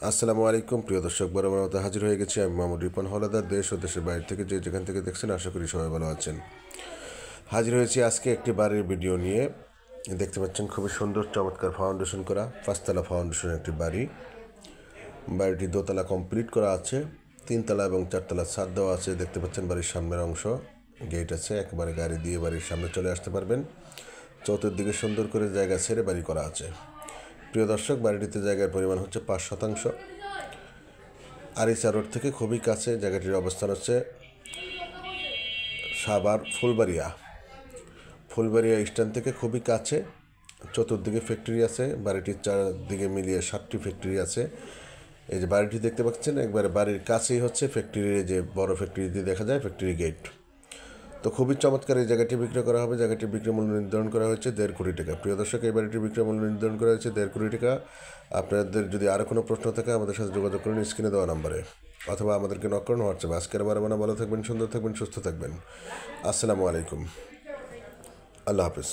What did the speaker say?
আসসালামু আলাইকুম প্রিয় দর্শক, বরাবর মতো হাজির হয়ে গেছি আমি মোহাম্মদ রিপন হলাদার। দেশ ও দেশের বাইরে থেকে যেখান থেকে দেখছেন আশা করি সবাই ভালো আছেন। হাজির হয়েছি আজকে একটি বাড়ির ভিডিও নিয়ে। দেখতে পাচ্ছেন খুবই সুন্দর চমৎকার ফাউন্ডেশন করা 5তলা ফাউন্ডেশনের একটি বাড়ি। বাড়িটি দোতলা কমপ্লিট করা আছে, 3তলা এবং 4তলা ছাদ দেওয়া আছে। দেখতে পাচ্ছেন বাড়ির সামনের অংশ গেট আছে, একবারে গাড়ি দিয়ে বাড়ির সামনে চলে আসতে পারবেন। চতুর্দিকে সুন্দর করে জায়গা ছেড়ে বাড়ি করা আছে। প্রিয় দর্শক, বাড়িটিতে জায়গার পরিমাণ হচ্ছে 5%। আরিচা রোড থেকে খুবই কাছে। জায়গাটির অবস্থান হচ্ছে সাভার ফুলবাড়িয়া স্ট্যান্ড থেকে খুবই কাছে। চতুর্দিকে ফ্যাক্টরি আছে, বাড়িটির চারদিকে মিলিয়ে 7টি ফ্যাক্টরি আছে। এই যে বাড়িটি দেখতে পাচ্ছেন, একবারে বাড়ির কাছেই হচ্ছে ফ্যাক্টরির যে বড় ফ্যাক্টরিটি দেখা যায়, ফ্যাক্টরি গেট। তো খুবই চমৎকার এই জায়গাটি বিক্রি করা হবে। জায়গাটির বিক্রয় মূল্য নির্ধারণ করা হয়েছে 1.5 কোটি টাকা। প্রিয় দর্শক, এই বাড়িটির বিক্রয় মূল্য নির্ধারণ করা হয়েছে 1.5 কোটি টাকা। আপনাদের যদি আরও কোনো প্রশ্ন থাকে আমাদের সাথে যোগাযোগ করুন স্ক্রিনে দেওয়া নাম্বারে, অথবা আমাদেরকে নক করুন হোয়াটসঅ্যাপে। আজকের বারবার ভালো থাকবেন, সুন্দর থাকবেন, সুস্থ থাকবেন। আসসালামু আলাইকুম, আল্লাহ হাফিজ।